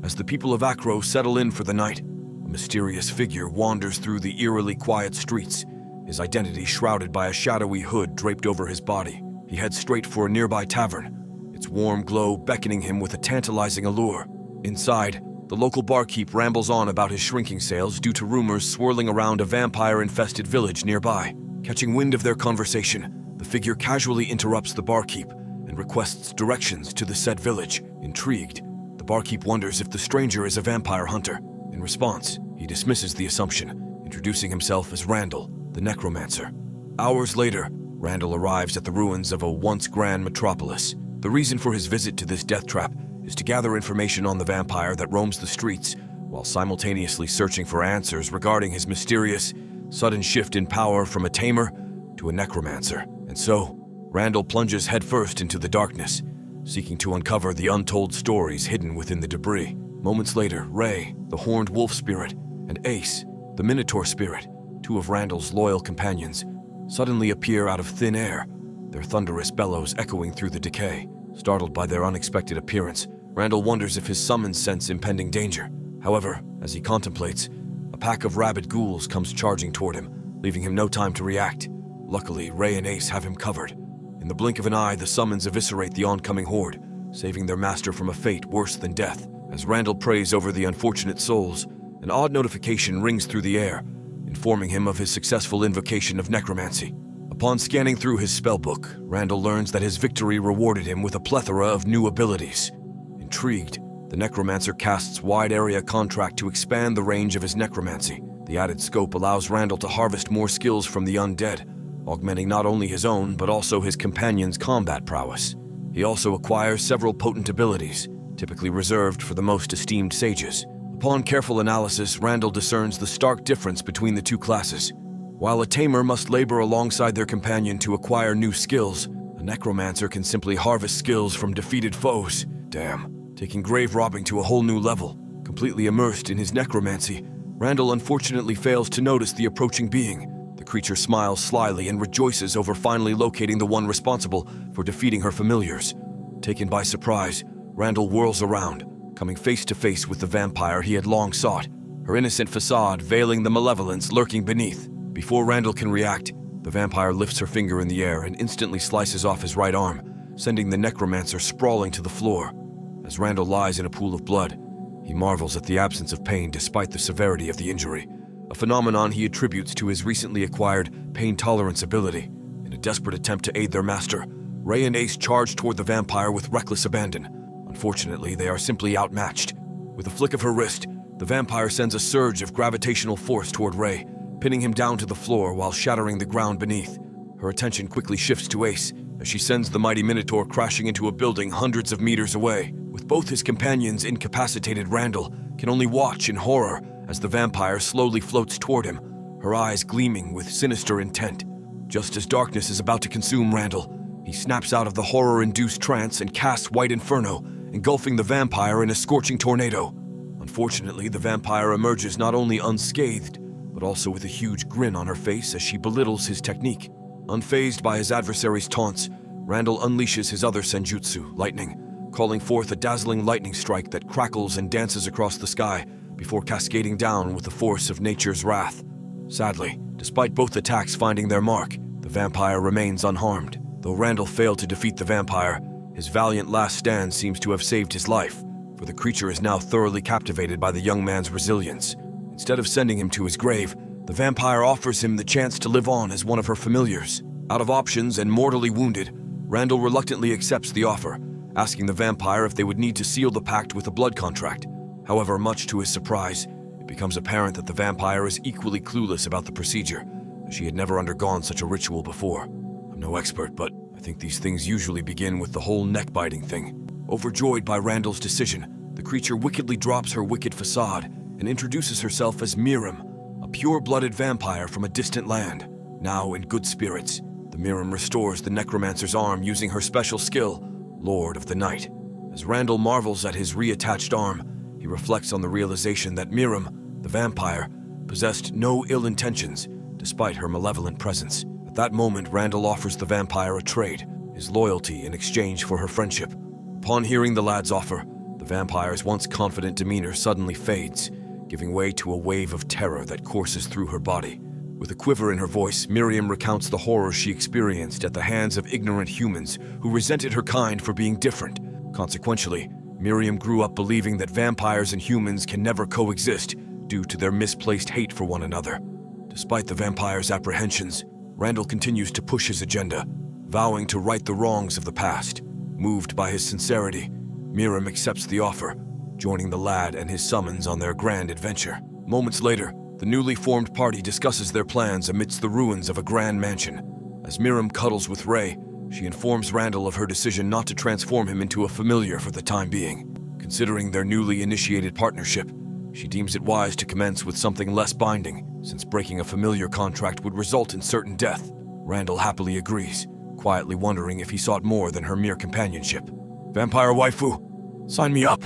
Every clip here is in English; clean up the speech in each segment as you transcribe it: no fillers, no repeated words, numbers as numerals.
As the people of Acro settle in for the night, a mysterious figure wanders through the eerily quiet streets, his identity shrouded by a shadowy hood draped over his body. He heads straight for a nearby tavern, its warm glow beckoning him with a tantalizing allure. Inside, the local barkeep rambles on about his shrinking sales due to rumors swirling around a vampire-infested village nearby. Catching wind of their conversation, the figure casually interrupts the barkeep and requests directions to the said village. Intrigued, the barkeep wonders if the stranger is a vampire hunter. In response, he dismisses the assumption, introducing himself as Randall, the Necromancer. Hours later, Randall arrives at the ruins of a once grand metropolis. The reason for his visit to this death trap is to gather information on the vampire that roams the streets, while simultaneously searching for answers regarding his mysterious, sudden shift in power from a tamer to a necromancer. And so, Randall plunges headfirst into the darkness, seeking to uncover the untold stories hidden within the debris. Moments later, Ray, the horned wolf spirit, and Ace, the minotaur spirit, two of Randall's loyal companions, suddenly appear out of thin air, their thunderous bellows echoing through the decay. Startled by their unexpected appearance, Randall wonders if his summons sense impending danger. However, as he contemplates, a pack of rabid ghouls comes charging toward him, leaving him no time to react. Luckily, Ray and Ace have him covered. In the blink of an eye, the summons eviscerate the oncoming horde, saving their master from a fate worse than death. As Randall prays over the unfortunate souls, an odd notification rings through the air, informing him of his successful invocation of necromancy. Upon scanning through his spellbook, Randall learns that his victory rewarded him with a plethora of new abilities. Intrigued, the Necromancer casts Wide Area Contract to expand the range of his necromancy. The added scope allows Randall to harvest more skills from the undead, augmenting not only his own but also his companions' combat prowess. He also acquires several potent abilities, typically reserved for the most esteemed sages. Upon careful analysis, Randall discerns the stark difference between the two classes. While a tamer must labor alongside their companion to acquire new skills, a necromancer can simply harvest skills from defeated foes. Damn. Taking grave robbing to a whole new level. Completely immersed in his necromancy, Randall unfortunately fails to notice the approaching being. The creature smiles slyly and rejoices over finally locating the one responsible for defeating her familiars. Taken by surprise, Randall whirls around, coming face to face with the vampire he had long sought, her innocent facade veiling the malevolence lurking beneath. Before Randall can react, the vampire lifts her finger in the air and instantly slices off his right arm, sending the necromancer sprawling to the floor. As Randall lies in a pool of blood, he marvels at the absence of pain despite the severity of the injury, a phenomenon he attributes to his recently acquired pain tolerance ability. In a desperate attempt to aid their master, Ray and Ace charge toward the vampire with reckless abandon. Unfortunately, they are simply outmatched. With a flick of her wrist, the vampire sends a surge of gravitational force toward Ray, pinning him down to the floor while shattering the ground beneath. Her attention quickly shifts to Ace as she sends the mighty Minotaur crashing into a building hundreds of meters away. With both his companions incapacitated, Randall can only watch in horror as the vampire slowly floats toward him, her eyes gleaming with sinister intent. Just as darkness is about to consume Randall, he snaps out of the horror-induced trance and casts White Inferno, engulfing the vampire in a scorching tornado. Unfortunately, the vampire emerges not only unscathed, but also with a huge grin on her face as she belittles his technique. Unfazed by his adversary's taunts, Randall unleashes his other senjutsu, lightning, calling forth a dazzling lightning strike that crackles and dances across the sky before cascading down with the force of nature's wrath. Sadly, despite both attacks finding their mark, the vampire remains unharmed. Though Randall failed to defeat the vampire, his valiant last stand seems to have saved his life, for the creature is now thoroughly captivated by the young man's resilience. Instead of sending him to his grave, the vampire offers him the chance to live on as one of her familiars. Out of options and mortally wounded, Randall reluctantly accepts the offer, asking the vampire if they would need to seal the pact with a blood contract. However, much to his surprise, it becomes apparent that the vampire is equally clueless about the procedure, as she had never undergone such a ritual before. I'm no expert, but I think these things usually begin with the whole neck-biting thing. Overjoyed by Randall's decision, the creature wickedly drops her wicked facade and introduces herself as Miram, a pure-blooded vampire from a distant land. Now in good spirits, the Miram restores the necromancer's arm using her special skill, Lord of the Night. As Randall marvels at his reattached arm, he reflects on the realization that Miram, the vampire, possessed no ill intentions despite her malevolent presence. At that moment, Randall offers the vampire a trade, his loyalty in exchange for her friendship. Upon hearing the lad's offer, the vampire's once confident demeanor suddenly fades, giving way to a wave of terror that courses through her body. With a quiver in her voice, Miriam recounts the horror she experienced at the hands of ignorant humans who resented her kind for being different. Consequently, Miriam grew up believing that vampires and humans can never coexist due to their misplaced hate for one another. Despite the vampire's apprehensions, Randall continues to push his agenda, vowing to right the wrongs of the past. Moved by his sincerity, Miriam accepts the offer, joining the lad and his summons on their grand adventure. Moments later, the newly formed party discusses their plans amidst the ruins of a grand mansion. As Miriam cuddles with Ray, she informs Randall of her decision not to transform him into a familiar for the time being. Considering their newly initiated partnership, she deems it wise to commence with something less binding, since breaking a familiar contract would result in certain death. Randall happily agrees, quietly wondering if he sought more than her mere companionship. Vampire waifu, sign me up!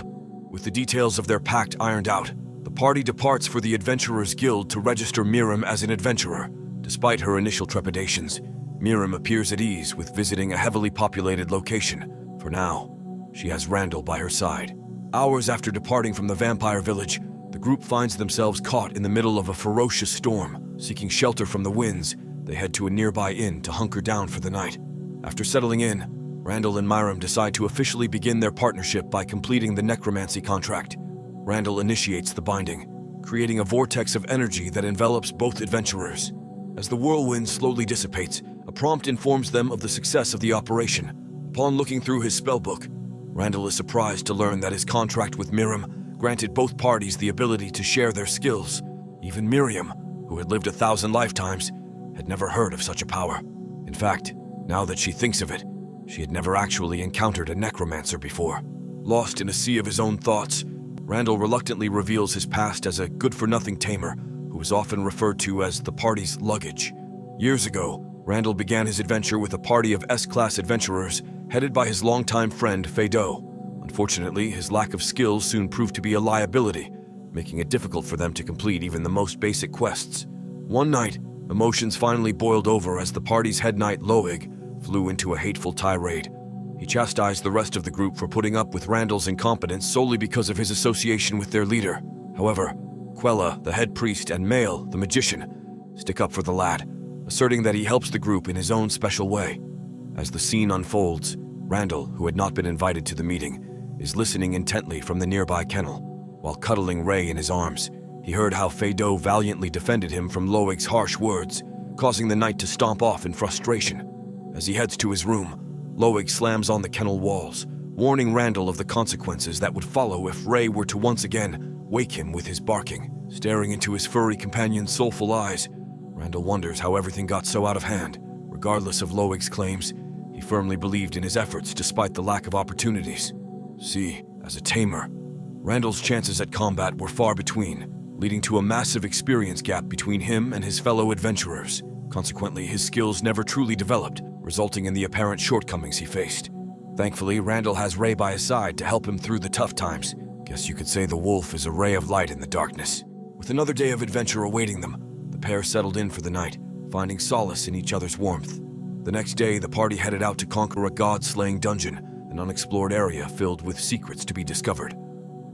With the details of their pact ironed out, the party departs for the Adventurers Guild to register Miriam as an adventurer. Despite her initial trepidations, Miriam appears at ease with visiting a heavily populated location. For now, she has Randall by her side. Hours after departing from the vampire village, the group finds themselves caught in the middle of a ferocious storm. Seeking shelter from the winds, they head to a nearby inn to hunker down for the night. After settling in, Randall and Miriam decide to officially begin their partnership by completing the necromancy contract. Randall initiates the binding, creating a vortex of energy that envelops both adventurers. As the whirlwind slowly dissipates, a prompt informs them of the success of the operation. Upon looking through his spellbook, Randall is surprised to learn that his contract with Miriam granted both parties the ability to share their skills. Even Miriam, who had lived 1,000 lifetimes, had never heard of such a power. In fact, now that she thinks of it, she had never actually encountered a necromancer before. Lost in a sea of his own thoughts, Randall reluctantly reveals his past as a good-for-nothing tamer who is often referred to as the party's luggage. Years ago, Randall began his adventure with a party of S-class adventurers headed by his longtime friend Fado. Unfortunately, his lack of skills soon proved to be a liability, making it difficult for them to complete even the most basic quests. One night, emotions finally boiled over as the party's head knight Loig flew into a hateful tirade. He chastised the rest of the group for putting up with Randall's incompetence solely because of his association with their leader. However, Quella, the head priest, and Mael, the magician, stick up for the lad, asserting that he helps the group in his own special way. As the scene unfolds, Randall, who had not been invited to the meeting, is listening intently from the nearby kennel. While cuddling Ray in his arms, he heard how Fado valiantly defended him from Loig's harsh words, causing the knight to stomp off in frustration. As he heads to his room, Loig slams on the kennel walls, warning Randall of the consequences that would follow if Ray were to once again wake him with his barking. Staring into his furry companion's soulful eyes, Randall wonders how everything got so out of hand. Regardless of Loig's claims, he firmly believed in his efforts despite the lack of opportunities. See, as a tamer, Randall's chances at combat were far between, leading to a massive experience gap between him and his fellow adventurers. Consequently, his skills never truly developed, resulting in the apparent shortcomings he faced. Thankfully, Randall has Ray by his side to help him through the tough times. Guess you could say the wolf is a ray of light in the darkness. With another day of adventure awaiting them, the pair settled in for the night, finding solace in each other's warmth. The next day, the party headed out to conquer a god-slaying dungeon, an unexplored area filled with secrets to be discovered.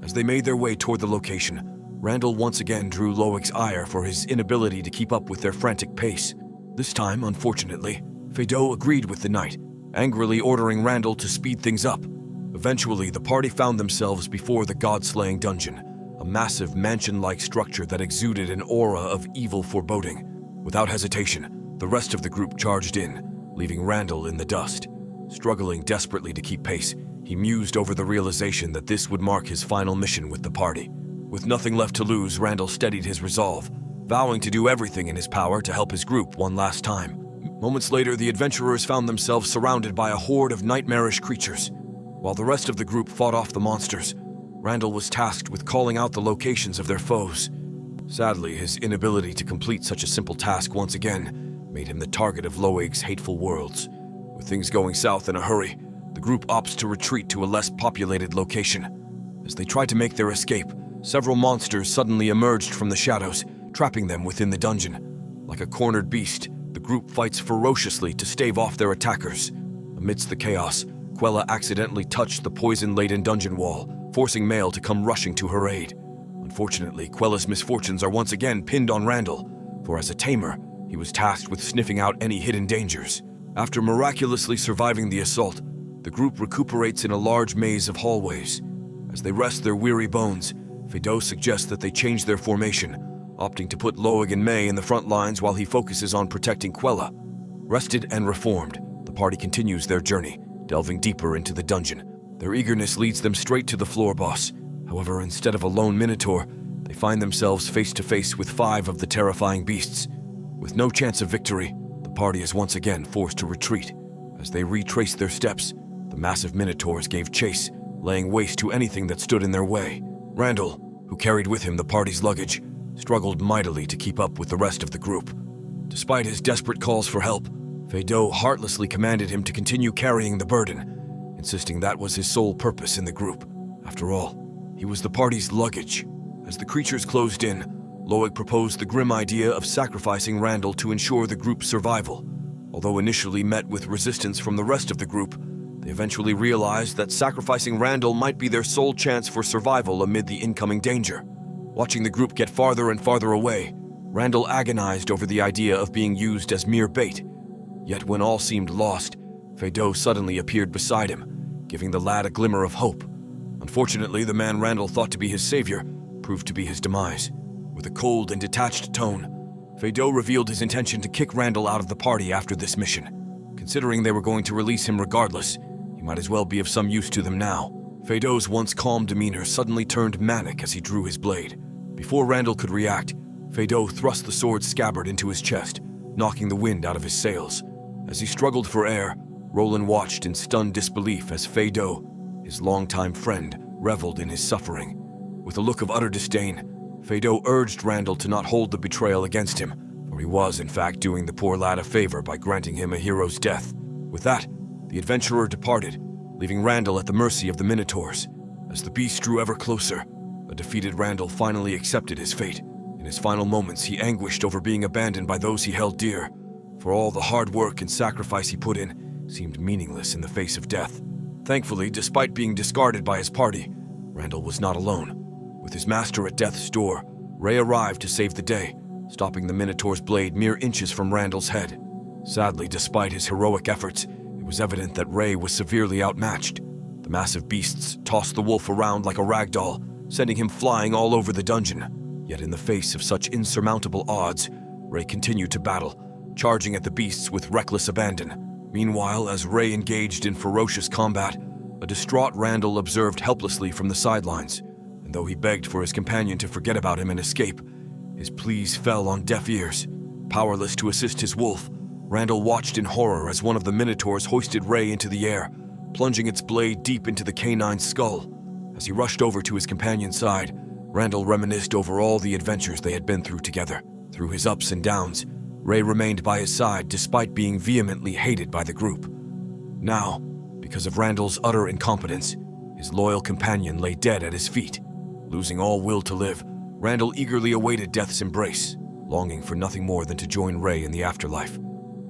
As they made their way toward the location, Randall once again drew Loig's ire for his inability to keep up with their frantic pace. This time, unfortunately, Fado agreed with the knight, angrily ordering Randall to speed things up. Eventually, the party found themselves before the god-slaying dungeon, a massive mansion-like structure that exuded an aura of evil foreboding. Without hesitation, the rest of the group charged in, leaving Randall in the dust. Struggling desperately to keep pace, he mused over the realization that this would mark his final mission with the party. With nothing left to lose, Randall steadied his resolve, vowing to do everything in his power to help his group one last time. Moments later, the adventurers found themselves surrounded by a horde of nightmarish creatures. While the rest of the group fought off the monsters, Randall was tasked with calling out the locations of their foes. Sadly, his inability to complete such a simple task once again made him the target of Loig's hateful words. With things going south in a hurry, the group opts to retreat to a less populated location. As they try to make their escape, several monsters suddenly emerged from the shadows, trapping them within the dungeon. Like a cornered beast, the group fights ferociously to stave off their attackers. Amidst the chaos, Quella accidentally touched the poison-laden dungeon wall, forcing Mail to come rushing to her aid. Unfortunately, Quella's misfortunes are once again pinned on Randall, for as a tamer, he was tasked with sniffing out any hidden dangers. After miraculously surviving the assault, the group recuperates in a large maze of hallways. As they rest their weary bones, Feydeau suggests that they change their formation, opting to put Loig and May in the front lines while he focuses on protecting Quella. Rested and reformed, the party continues their journey, delving deeper into the dungeon. Their eagerness leads them straight to the floor boss. However, instead of a lone minotaur, they find themselves face to face with 5 of the terrifying beasts. With no chance of victory, the party is once again forced to retreat. As they retrace their steps, the massive minotaurs gave chase, laying waste to anything that stood in their way. Randall, who carried with him the party's luggage, struggled mightily to keep up with the rest of the group. Despite his desperate calls for help, Feydeau heartlessly commanded him to continue carrying the burden, insisting that was his sole purpose in the group. After all, he was the party's luggage. As the creatures closed in, Loig proposed the grim idea of sacrificing Randall to ensure the group's survival. Although initially met with resistance from the rest of the group, they eventually realized that sacrificing Randall might be their sole chance for survival amid the incoming danger. Watching the group get farther and farther away, Randall agonized over the idea of being used as mere bait. Yet when all seemed lost, Feydeau suddenly appeared beside him, giving the lad a glimmer of hope. Unfortunately, the man Randall thought to be his savior proved to be his demise. With a cold and detached tone, Feydeau revealed his intention to kick Randall out of the party after this mission. Considering they were going to release him regardless, he might as well be of some use to them now. Feydeau's once calm demeanor suddenly turned manic as he drew his blade. Before Randall could react, Feydeau thrust the sword's scabbard into his chest, knocking the wind out of his sails. As he struggled for air, Roland watched in stunned disbelief as Feydeau, his longtime friend, reveled in his suffering. With a look of utter disdain, Feydeau urged Randall to not hold the betrayal against him, for he was in fact doing the poor lad a favor by granting him a hero's death. With that, the adventurer departed, leaving Randall at the mercy of the Minotaurs. As the beast drew ever closer, a defeated Randall finally accepted his fate. In his final moments, he anguished over being abandoned by those he held dear, for all the hard work and sacrifice he put in seemed meaningless in the face of death. Thankfully, despite being discarded by his party, Randall was not alone. With his master at death's door, Ray arrived to save the day, stopping the Minotaur's blade mere inches from Randall's head. Sadly, despite his heroic efforts, it was evident that Ray was severely outmatched. The massive beasts tossed the wolf around like a rag doll, sending him flying all over the dungeon. Yet in the face of such insurmountable odds, Ray continued to battle, charging at the beasts with reckless abandon. Meanwhile, as Ray engaged in ferocious combat, a distraught Randall observed helplessly from the sidelines, and though he begged for his companion to forget about him and escape, his pleas fell on deaf ears. Powerless to assist his wolf, Randall watched in horror as one of the Minotaurs hoisted Ray into the air, plunging its blade deep into the canine's skull. As he rushed over to his companion's side, Randall reminisced over all the adventures they had been through together. Through his ups and downs, Ray remained by his side despite being vehemently hated by the group. Now, because of Randall's utter incompetence, his loyal companion lay dead at his feet. Losing all will to live, Randall eagerly awaited death's embrace, longing for nothing more than to join Ray in the afterlife.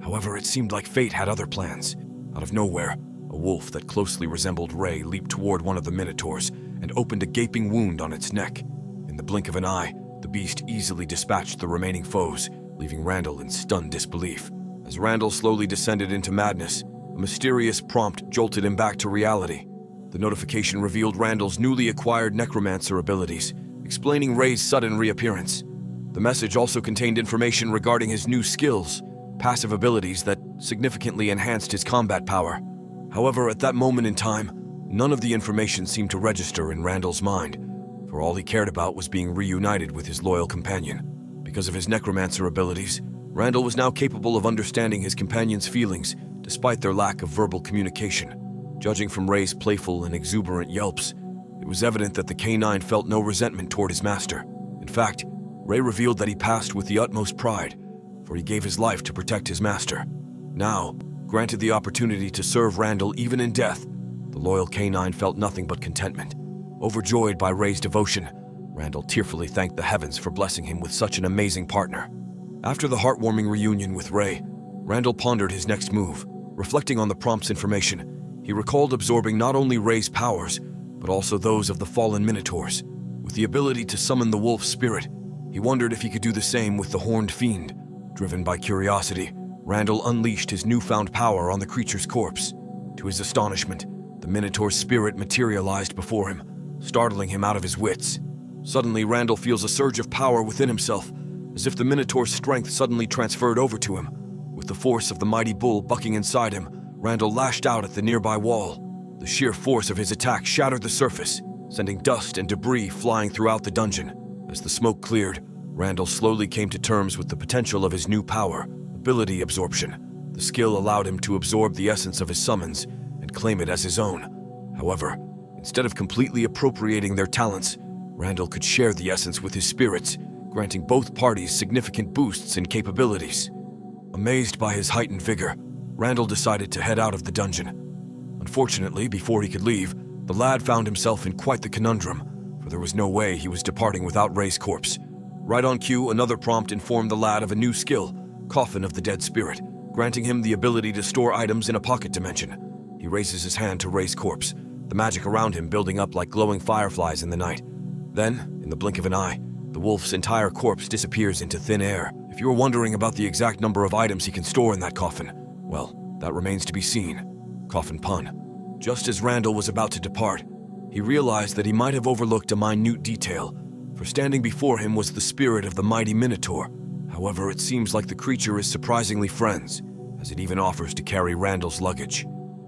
However, it seemed like fate had other plans. Out of nowhere, a wolf that closely resembled Ray leaped toward one of the Minotaurs and opened a gaping wound on its neck. In the blink of an eye, the beast easily dispatched the remaining foes, leaving Randall in stunned disbelief. As Randall slowly descended into madness, a mysterious prompt jolted him back to reality. The notification revealed Randall's newly acquired necromancer abilities, explaining Ray's sudden reappearance. The message also contained information regarding his new skills, passive abilities that significantly enhanced his combat power. However, at that moment in time, none of the information seemed to register in Randall's mind, for all he cared about was being reunited with his loyal companion. Because of his necromancer abilities, Randall was now capable of understanding his companion's feelings despite their lack of verbal communication. Judging from Ray's playful and exuberant yelps, it was evident that the canine felt no resentment toward his master. In fact, Ray revealed that he passed with the utmost pride, for he gave his life to protect his master. Now, granted the opportunity to serve Randall even in death, the loyal canine felt nothing but contentment. Overjoyed by Ray's devotion, Randall tearfully thanked the heavens for blessing him with such an amazing partner. After the heartwarming reunion with Ray, Randall pondered his next move. Reflecting on the prompt's information, he recalled absorbing not only Ray's powers, but also those of the fallen minotaurs. With the ability to summon the wolf spirit, he wondered if he could do the same with the horned fiend. Driven by curiosity, Randall unleashed his newfound power on the creature's corpse. To his astonishment, the minotaur's spirit materialized before him, startling him out of his wits. Suddenly, Randall feels a surge of power within himself, as if the minotaur's strength suddenly transferred over to him. With the force of the mighty bull bucking inside him, Randall lashed out at the nearby wall. The sheer force of his attack shattered the surface, sending dust and debris flying throughout the dungeon. As the smoke cleared, Randall slowly came to terms with the potential of his new power, ability absorption. The skill allowed him to absorb the essence of his summons and claim it as his own. However, instead of completely appropriating their talents, Randall could share the essence with his spirits, granting both parties significant boosts in capabilities. Amazed by his heightened vigor, Randall decided to head out of the dungeon. Unfortunately, before he could leave, the lad found himself in quite the conundrum, for there was no way he was departing without Ray's corpse. Right on cue, another prompt informed the lad of a new skill, Coffin of the Dead Spirit, granting him the ability to store items in a pocket dimension. He raises his hand to Ray's corpse, the magic around him building up like glowing fireflies in the night. Then, in the blink of an eye, the wolf's entire corpse disappears into thin air. If you were wondering about the exact number of items he can store in that coffin, well, that remains to be seen. Coffin pun. Just as Randall was about to depart, he realized that he might have overlooked a minute detail, for standing before him was the spirit of the mighty Minotaur. However, it seems like the creature is surprisingly friends, as it even offers to carry Randall's luggage.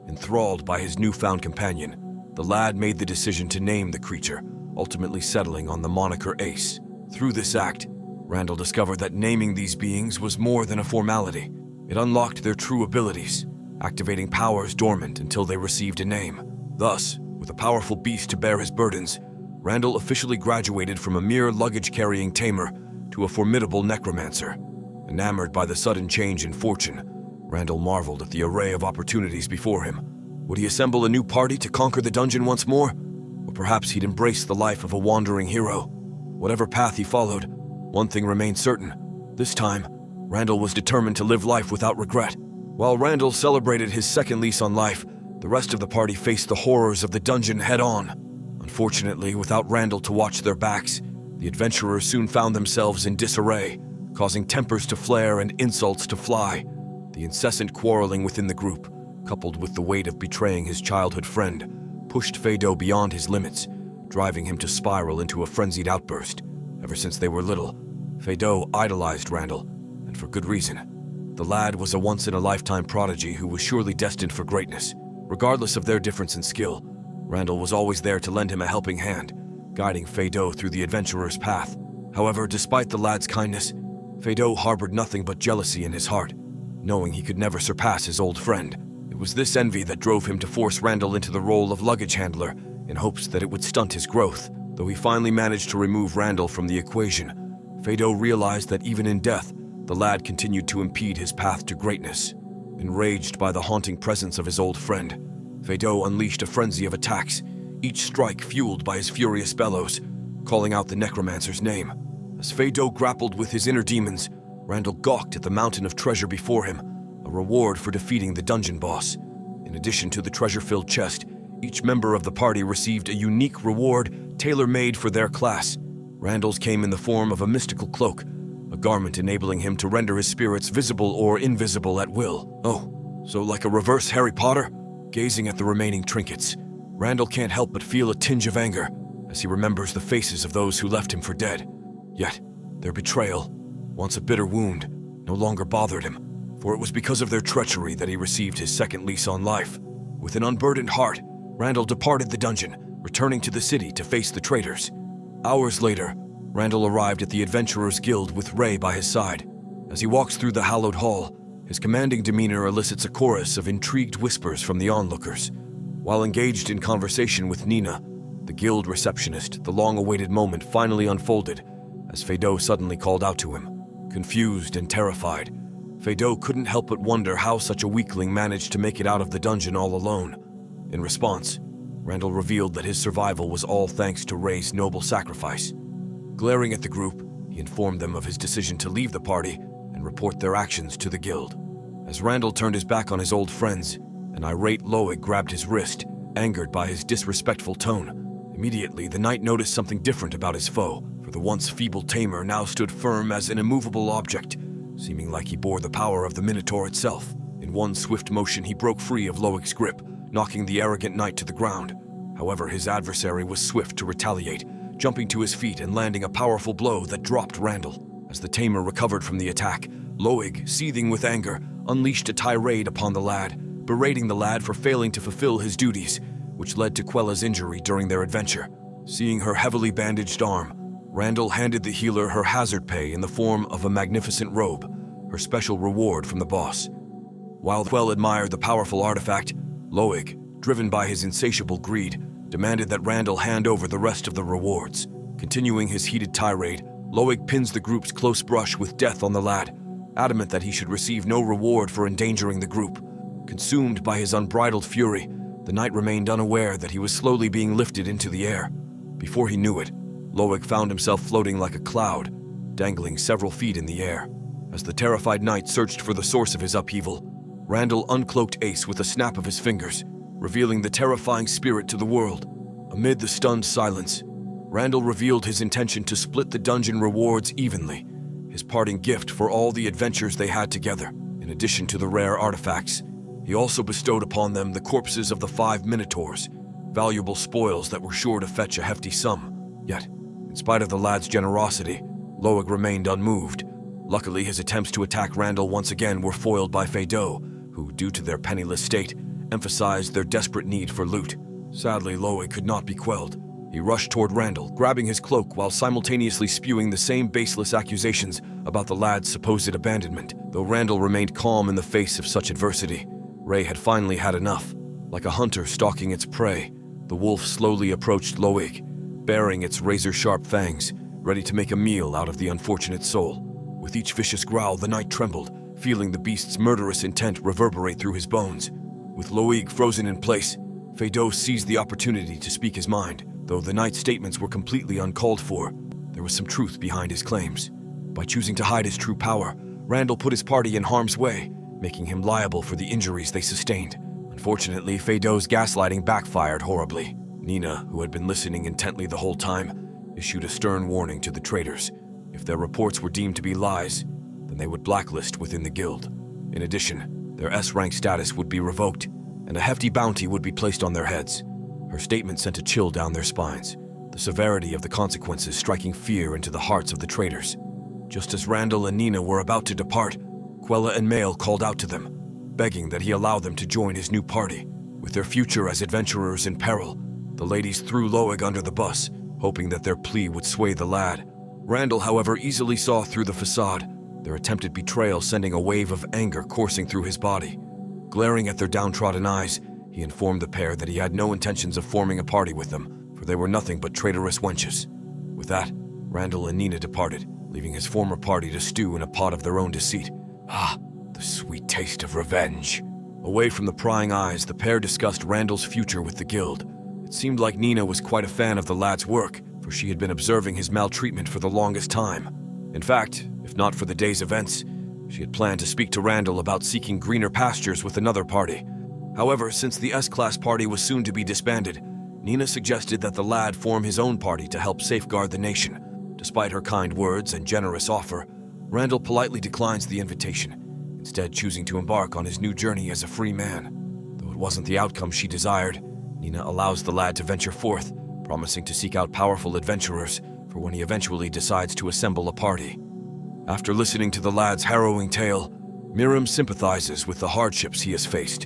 Enthralled by his newfound companion, the lad made the decision to name the creature, ultimately settling on the moniker Ace. Through this act, Randall discovered that naming these beings was more than a formality. It unlocked their true abilities, activating powers dormant until they received a name. Thus, with a powerful beast to bear his burdens, Randall officially graduated from a mere luggage-carrying tamer to a formidable necromancer. Enamored by the sudden change in fortune, Randall marveled at the array of opportunities before him. Would he assemble a new party to conquer the dungeon once more? Or perhaps he'd embrace the life of a wandering hero? Whatever path he followed, one thing remained certain. This time, Randall was determined to live life without regret. While Randall celebrated his second lease on life, the rest of the party faced the horrors of the dungeon head-on. Unfortunately, without Randall to watch their backs, the adventurers soon found themselves in disarray, causing tempers to flare and insults to fly. The incessant quarreling within the group, coupled with the weight of betraying his childhood friend, pushed Fado beyond his limits, driving him to spiral into a frenzied outburst. Ever since they were little, Fado idolized Randall, and for good reason. The lad was a once-in-a-lifetime prodigy who was surely destined for greatness. Regardless of their difference in skill, Randall was always there to lend him a helping hand, guiding Fado through the adventurer's path. However, despite the lad's kindness, Fado harbored nothing but jealousy in his heart, knowing he could never surpass his old friend. It was this envy that drove him to force Randall into the role of luggage handler in hopes that it would stunt his growth. Though he finally managed to remove Randall from the equation, Fado realized that even in death, the lad continued to impede his path to greatness. Enraged by the haunting presence of his old friend, Fado unleashed a frenzy of attacks, each strike fueled by his furious bellows, calling out the necromancer's name. As Fado grappled with his inner demons, Randall gawked at the mountain of treasure before him, a reward for defeating the dungeon boss. In addition to the treasure-filled chest, each member of the party received a unique reward tailor-made for their class. Randall's came in the form of a mystical cloak, a garment enabling him to render his spirits visible or invisible at will. Oh, so like a reverse Harry Potter? Gazing at the remaining trinkets, Randall can't help but feel a tinge of anger as he remembers the faces of those who left him for dead. Yet, their betrayal, once a bitter wound, no longer bothered him, for it was because of their treachery that he received his second lease on life. With an unburdened heart, Randall departed the dungeon, returning to the city to face the traitors. Hours later, Randall arrived at the Adventurers Guild with Ray by his side. As he walks through the hallowed hall, his commanding demeanor elicits a chorus of intrigued whispers from the onlookers. While engaged in conversation with Nina, the guild receptionist, the long-awaited moment finally unfolded as Fado suddenly called out to him. Confused and terrified, Fado couldn't help but wonder how such a weakling managed to make it out of the dungeon all alone. In response, Randall revealed that his survival was all thanks to Ray's noble sacrifice. Glaring at the group, he informed them of his decision to leave the party and report their actions to the guild. As Randall turned his back on his old friends, an irate Loig grabbed his wrist, angered by his disrespectful tone. Immediately, the knight noticed something different about his foe, for the once feeble Tamer now stood firm as an immovable object, seeming like he bore the power of the Minotaur itself. In one swift motion, he broke free of Loic's grip, knocking the arrogant knight to the ground. However, his adversary was swift to retaliate, jumping to his feet and landing a powerful blow that dropped Randall. As the Tamer recovered from the attack, Loig, seething with anger, unleashed a tirade upon the lad, berating the lad for failing to fulfill his duties, which led to Quella's injury during their adventure. Seeing her heavily bandaged arm, Randall handed the healer her hazard pay in the form of a magnificent robe, her special reward from the boss. While Quell admired the powerful artifact, Loig, driven by his insatiable greed, demanded that Randall hand over the rest of the rewards. Continuing his heated tirade, Loig pins the group's close brush with death on the lad, adamant that he should receive no reward for endangering the group. Consumed by his unbridled fury, the knight remained unaware that he was slowly being lifted into the air. Before he knew it, Loig found himself floating like a cloud, dangling several feet in the air. As the terrified knight searched for the source of his upheaval, Randall uncloaked Ace with a snap of his fingers, revealing the terrifying spirit to the world. Amid the stunned silence, Randall revealed his intention to split the dungeon rewards evenly, his parting gift for all the adventures they had together. In addition to the rare artifacts, he also bestowed upon them the corpses of the 5 Minotaurs, valuable spoils that were sure to fetch a hefty sum. Yet, in spite of the lad's generosity, Loig remained unmoved. Luckily, his attempts to attack Randall once again were foiled by Feydeau, who, due to their penniless state, emphasized their desperate need for loot. Sadly, Loig could not be quelled. He rushed toward Randall, grabbing his cloak while simultaneously spewing the same baseless accusations about the lad's supposed abandonment. Though Randall remained calm in the face of such adversity, Ray had finally had enough. Like a hunter stalking its prey, the wolf slowly approached Loig, baring its razor-sharp fangs, ready to make a meal out of the unfortunate soul. With each vicious growl, the knight trembled, feeling the beast's murderous intent reverberate through his bones. With Loig frozen in place, Feydeau seized the opportunity to speak his mind. Though the knight's statements were completely uncalled for, there was some truth behind his claims. By choosing to hide his true power, Randall put his party in harm's way, making him liable for the injuries they sustained. Unfortunately, Feydeau's gaslighting backfired horribly. Nina, who had been listening intently the whole time, issued a stern warning to the traitors. If their reports were deemed to be lies, then they would blacklist within the guild. In addition, their S-rank status would be revoked, and a hefty bounty would be placed on their heads. Her statement sent a chill down their spines, the severity of the consequences striking fear into the hearts of the traitors. Just as Randall and Nina were about to depart, Quella and Mael called out to them, begging that he allow them to join his new party. With their future as adventurers in peril, the ladies threw Loig under the bus, hoping that their plea would sway the lad. Randall, however, easily saw through the facade, their attempted betrayal sending a wave of anger coursing through his body. Glaring at their downtrodden eyes, he informed the pair that he had no intentions of forming a party with them, for they were nothing but traitorous wenches. With that, Randall and Nina departed, leaving his former party to stew in a pot of their own deceit. Ah, the sweet taste of revenge. Away from the prying eyes, the pair discussed Randall's future with the guild. It seemed like Nina was quite a fan of the lad's work, for she had been observing his maltreatment for the longest time. In fact, if not for the day's events, she had planned to speak to Randall about seeking greener pastures with another party. However, since the S-Class party was soon to be disbanded, Nina suggested that the lad form his own party to help safeguard the nation. Despite her kind words and generous offer, Randall politely declines the invitation, instead choosing to embark on his new journey as a free man. Though it wasn't the outcome she desired, Nina allows the lad to venture forth, promising to seek out powerful adventurers for when he eventually decides to assemble a party. After listening to the lad's harrowing tale, Miriam sympathizes with the hardships he has faced.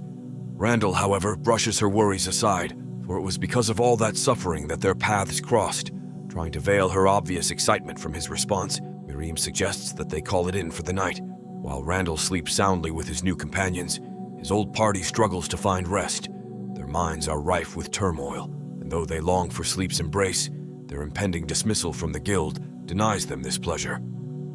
Randall, however, brushes her worries aside, for it was because of all that suffering that their paths crossed. Trying to veil her obvious excitement from his response, Miriam suggests that they call it in for the night. While Randall sleeps soundly with his new companions, his old party struggles to find rest. Their minds are rife with turmoil, and though they long for sleep's embrace, their impending dismissal from the guild denies them this pleasure.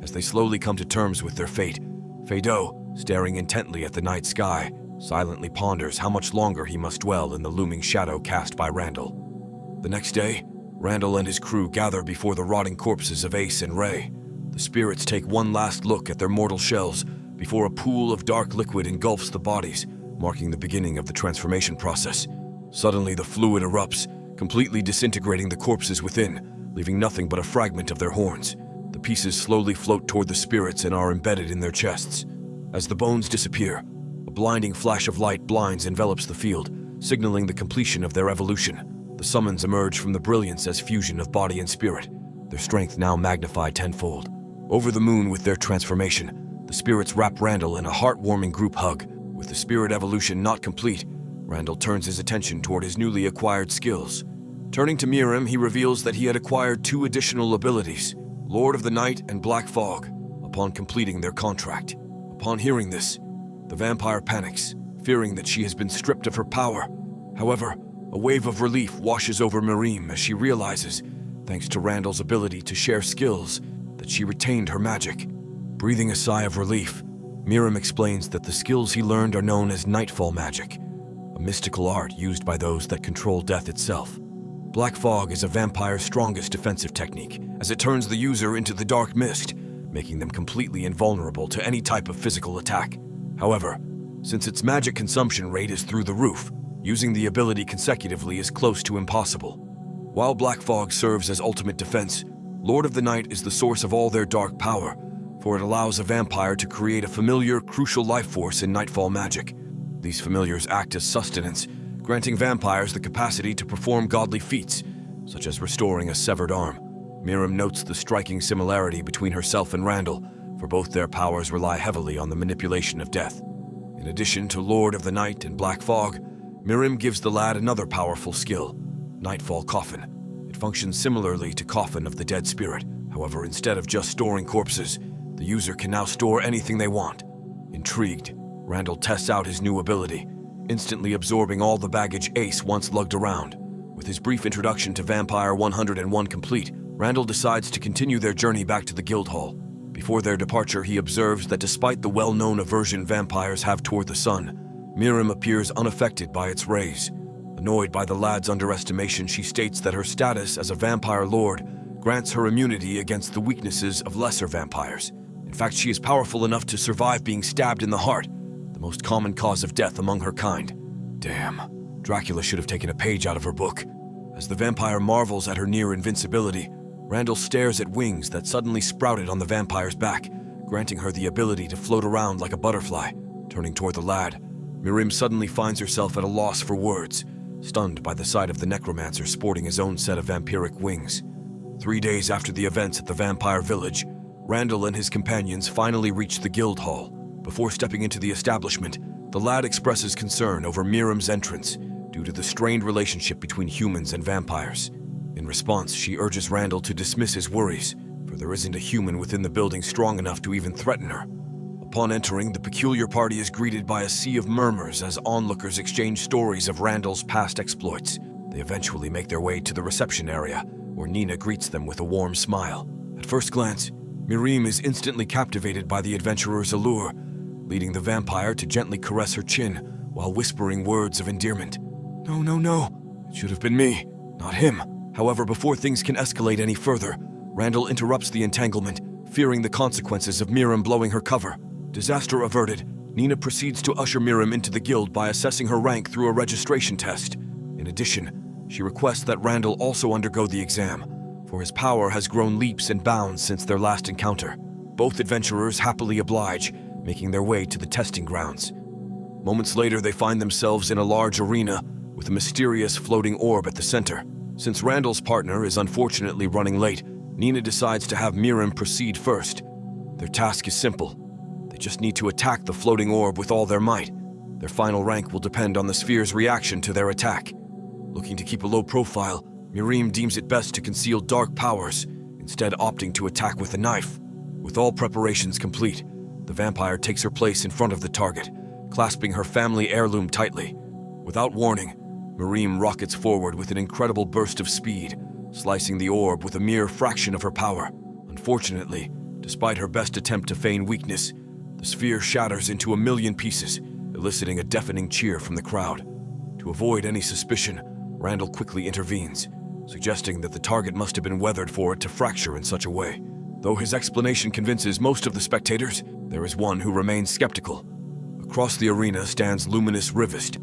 As they slowly come to terms with their fate, Feydeau, staring intently at the night sky, silently ponders how much longer he must dwell in the looming shadow cast by Randall. The next day, Randall and his crew gather before the rotting corpses of Ace and Ray. The spirits take one last look at their mortal shells before a pool of dark liquid engulfs the bodies, marking the beginning of the transformation process. Suddenly, the fluid erupts, completely disintegrating the corpses within, leaving nothing but a fragment of their horns. The pieces slowly float toward the spirits and are embedded in their chests. As the bones disappear, a blinding flash of light envelops the field, signaling the completion of their evolution. The summons emerge from the brilliance as fusion of body and spirit, their strength now magnified tenfold. Over the moon with their transformation, the spirits wrap Randall in a heartwarming group hug. With the spirit evolution not complete, Randall turns his attention toward his newly acquired skills. Turning to Miriam, he reveals that he had acquired 2 additional abilities, Lord of the Night and Black Fog, upon completing their contract. Upon hearing this, the vampire panics, fearing that she has been stripped of her power. However, a wave of relief washes over Miriam as she realizes, thanks to Randall's ability to share skills, that she retained her magic. Breathing a sigh of relief, Miriam explains that the skills he learned are known as Nightfall magic, a mystical art used by those that control death itself. Black Fog is a vampire's strongest defensive technique, as it turns the user into the dark mist, making them completely invulnerable to any type of physical attack. However, since its magic consumption rate is through the roof, using the ability consecutively is close to impossible. While Black Fog serves as ultimate defense, Lord of the Night is the source of all their dark power, for it allows a vampire to create a familiar, crucial life force in Nightfall magic. These familiars act as sustenance, granting vampires the capacity to perform godly feats, such as restoring a severed arm. Miriam notes the striking similarity between herself and Randall, for both their powers rely heavily on the manipulation of death. In addition to Lord of the Night and Black Fog, Miriam gives the lad another powerful skill, Nightfall Coffin. It functions similarly to Coffin of the Dead Spirit. However, instead of just storing corpses, the user can now store anything they want. Intrigued, Randall tests out his new ability, instantly absorbing all the baggage Ace once lugged around. With his brief introduction to Vampire 101 complete, Randall decides to continue their journey back to the Guildhall. Before their departure, he observes that despite the well-known aversion vampires have toward the sun, Miriam appears unaffected by its rays. Annoyed by the lad's underestimation, she states that her status as a vampire lord grants her immunity against the weaknesses of lesser vampires. In fact, she is powerful enough to survive being stabbed in the heart, the most common cause of death among her kind. Damn, Dracula should have taken a page out of her book. As the vampire marvels at her near invincibility, Randall stares at wings that suddenly sprouted on the vampire's back, granting her the ability to float around like a butterfly. Turning toward the lad, Miriam suddenly finds herself at a loss for words, stunned by the sight of the necromancer sporting his own set of vampiric wings. 3 days after the events at the vampire village, Randall and his companions finally reach the Guildhall. Before stepping into the establishment, the lad expresses concern over Miriam's entrance due to the strained relationship between humans and vampires. In response, she urges Randall to dismiss his worries, for there isn't a human within the building strong enough to even threaten her. Upon entering, the peculiar party is greeted by a sea of murmurs as onlookers exchange stories of Randall's past exploits. They eventually make their way to the reception area, where Nina greets them with a warm smile. At first glance, Miriam is instantly captivated by the adventurer's allure, leading the vampire to gently caress her chin while whispering words of endearment. No, no, no. It should have been me, not him. However, before things can escalate any further, Randall interrupts the entanglement, fearing the consequences of Miriam blowing her cover. Disaster averted, Nina proceeds to usher Miriam into the guild by assessing her rank through a registration test. In addition, she requests that Randall also undergo the exam, for his power has grown leaps and bounds since their last encounter. Both adventurers happily oblige, making their way to the testing grounds. Moments later, they find themselves in a large arena with a mysterious floating orb at the center. Since Randall's partner is unfortunately running late, Nina decides to have Miriam proceed first. Their task is simple. They just need to attack the floating orb with all their might. Their final rank will depend on the sphere's reaction to their attack. Looking to keep a low profile, Miriam deems it best to conceal dark powers, instead opting to attack with a knife. With all preparations complete, the vampire takes her place in front of the target, clasping her family heirloom tightly. Without warning, Miriam rockets forward with an incredible burst of speed, slicing the orb with a mere fraction of her power. Unfortunately, despite her best attempt to feign weakness, the sphere shatters into a million pieces, eliciting a deafening cheer from the crowd. To avoid any suspicion, Randall quickly intervenes, suggesting that the target must have been weathered for it to fracture in such a way. Though his explanation convinces most of the spectators, there is one who remains skeptical. Across the arena stands luminous Rivist,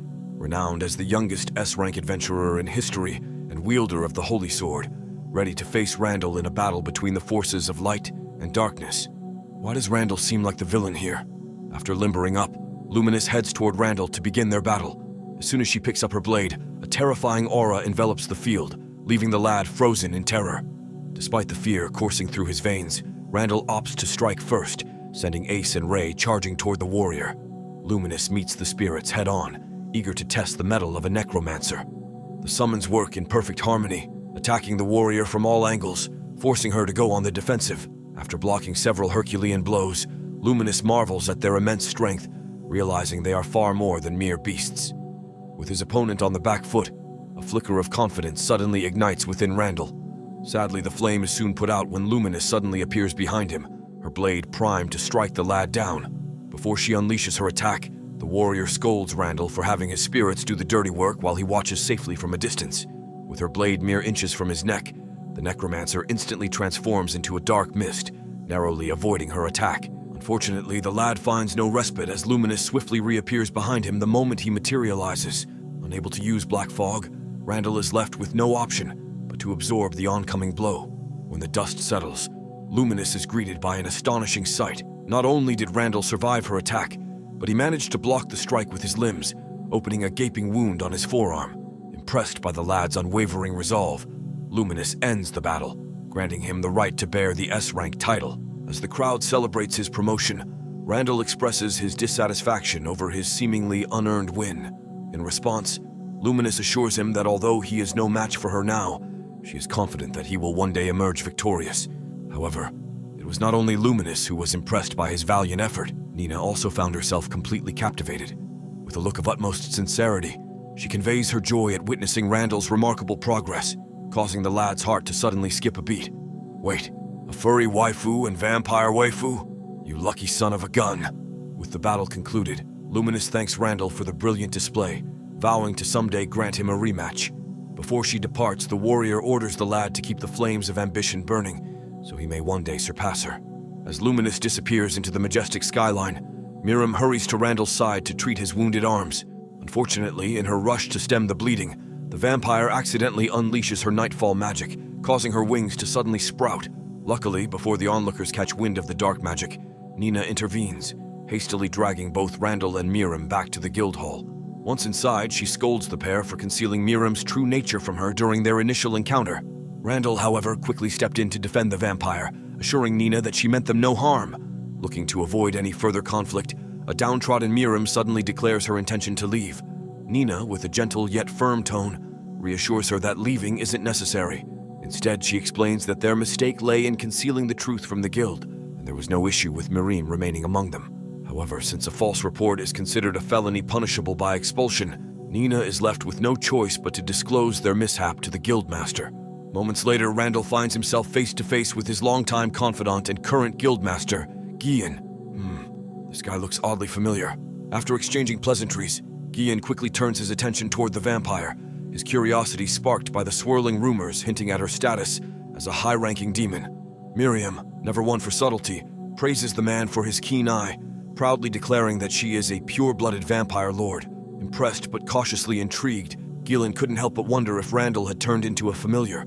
renowned as the youngest S-rank adventurer in history and wielder of the Holy Sword, ready to face Randall in a battle between the forces of light and darkness. Why does Randall seem like the villain here? After limbering up, Luminous heads toward Randall to begin their battle. As soon as she picks up her blade, a terrifying aura envelops the field, leaving the lad frozen in terror. Despite the fear coursing through his veins, Randall opts to strike first, sending Ace and Ray charging toward the warrior. Luminous meets the spirits head-on, eager to test the mettle of a necromancer. The summons work in perfect harmony, attacking the warrior from all angles, forcing her to go on the defensive. After blocking several Herculean blows, Luminous marvels at their immense strength, realizing they are far more than mere beasts. With his opponent on the back foot, a flicker of confidence suddenly ignites within Randall. Sadly, the flame is soon put out when Luminous suddenly appears behind him, her blade primed to strike the lad down. Before she unleashes her attack, the warrior scolds Randall for having his spirits do the dirty work while he watches safely from a distance. With her blade mere inches from his neck, the necromancer instantly transforms into a dark mist, narrowly avoiding her attack. Unfortunately, the lad finds no respite as Luminous swiftly reappears behind him the moment he materializes. Unable to use Black Fog, Randall is left with no option but to absorb the oncoming blow. When the dust settles, Luminous is greeted by an astonishing sight. Not only did Randall survive her attack, but he managed to block the strike with his limbs, opening a gaping wound on his forearm. Impressed by the lad's unwavering resolve, Luminous ends the battle, granting him the right to bear the S-rank title. As the crowd celebrates his promotion, Randall expresses his dissatisfaction over his seemingly unearned win. In response, Luminous assures him that although he is no match for her now, she is confident that he will one day emerge victorious. However, it was not only Luminous who was impressed by his valiant effort. Nina also found herself completely captivated. With a look of utmost sincerity, she conveys her joy at witnessing Randall's remarkable progress, causing the lad's heart to suddenly skip a beat. Wait, a furry waifu and vampire waifu? You lucky son of a gun. With the battle concluded, Luminous thanks Randall for the brilliant display, vowing to someday grant him a rematch. Before she departs, the warrior orders the lad to keep the flames of ambition burning, so he may one day surpass her. As Luminous disappears into the majestic skyline, Miriam hurries to Randall's side to treat his wounded arms. Unfortunately, in her rush to stem the bleeding, the vampire accidentally unleashes her nightfall magic, causing her wings to suddenly sprout. Luckily, before the onlookers catch wind of the dark magic, Nina intervenes, hastily dragging both Randall and Miriam back to the guild hall. Once inside, she scolds the pair for concealing Miriam's true nature from her during their initial encounter. Randall, however, quickly stepped in to defend the vampire, assuring Nina that she meant them no harm. Looking to avoid any further conflict, a downtrodden Miriam suddenly declares her intention to leave. Nina, with a gentle yet firm tone, reassures her that leaving isn't necessary. Instead, she explains that their mistake lay in concealing the truth from the guild, and there was no issue with Miriam remaining among them. However, since a false report is considered a felony punishable by expulsion, Nina is left with no choice but to disclose their mishap to the guildmaster. Moments later, Randall finds himself face to face with his longtime confidant and current guildmaster, Gian. This guy looks oddly familiar. After exchanging pleasantries, Gian quickly turns his attention toward the vampire, his curiosity sparked by the swirling rumors hinting at her status as a high-ranking demon. Miriam, never one for subtlety, praises the man for his keen eye, proudly declaring that she is a pure-blooded vampire lord. Impressed but cautiously intrigued, Gillen couldn't help but wonder if Randall had turned into a familiar.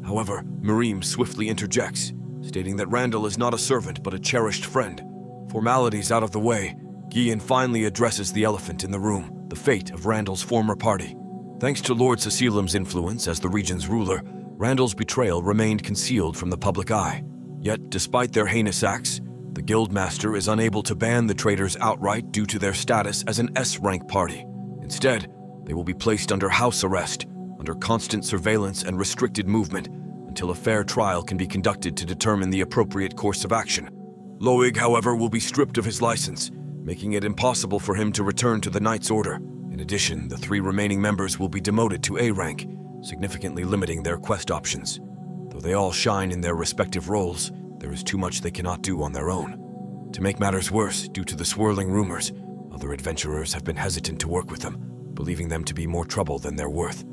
However, Miriam swiftly interjects, stating that Randall is not a servant but a cherished friend. Formalities out of the way, Gian finally addresses the elephant in the room, the fate of Randall's former party. Thanks to Lord Cecilim's influence as the region's ruler, Randall's betrayal remained concealed from the public eye. Yet, despite their heinous acts, the guildmaster is unable to ban the traitors outright due to their status as an S-rank party. Instead, they will be placed under house arrest, under constant surveillance and restricted movement, until a fair trial can be conducted to determine the appropriate course of action. Loig, however, will be stripped of his license, making it impossible for him to return to the Knight's Order. In addition, the 3 remaining members will be demoted to A rank, significantly limiting their quest options. Though they all shine in their respective roles, there is too much they cannot do on their own. To make matters worse, due to the swirling rumors, other adventurers have been hesitant to work with them, believing them to be more trouble than they're worth.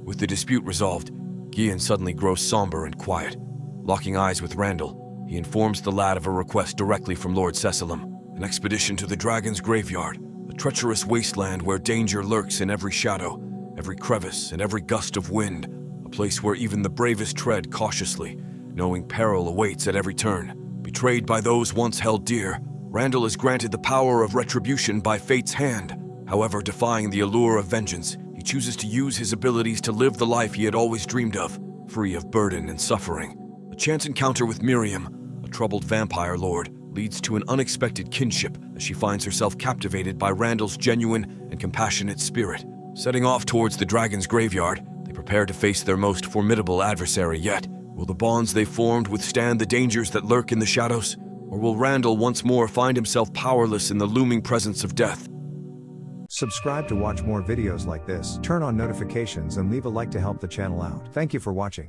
With the dispute resolved, Gian suddenly grows somber and quiet. Locking eyes with Randall, he informs the lad of a request directly from Lord Cecilim, an expedition to the Dragon's Graveyard, a treacherous wasteland where danger lurks in every shadow, every crevice, and every gust of wind, a place where even the bravest tread cautiously, knowing peril awaits at every turn. Betrayed by those once held dear, Randall is granted the power of retribution by fate's hand. However, defying the allure of vengeance, he chooses to use his abilities to live the life he had always dreamed of, free of burden and suffering. A chance encounter with Miriam, a troubled vampire lord, leads to an unexpected kinship as she finds herself captivated by Randall's genuine and compassionate spirit. Setting off towards the dragon's graveyard, they prepare to face their most formidable adversary yet. Will the bonds they formed withstand the dangers that lurk in the shadows? Or will Randall once more find himself powerless in the looming presence of death? Subscribe to watch more videos like this, turn on notifications and leave a like to help the channel out. Thank you for watching.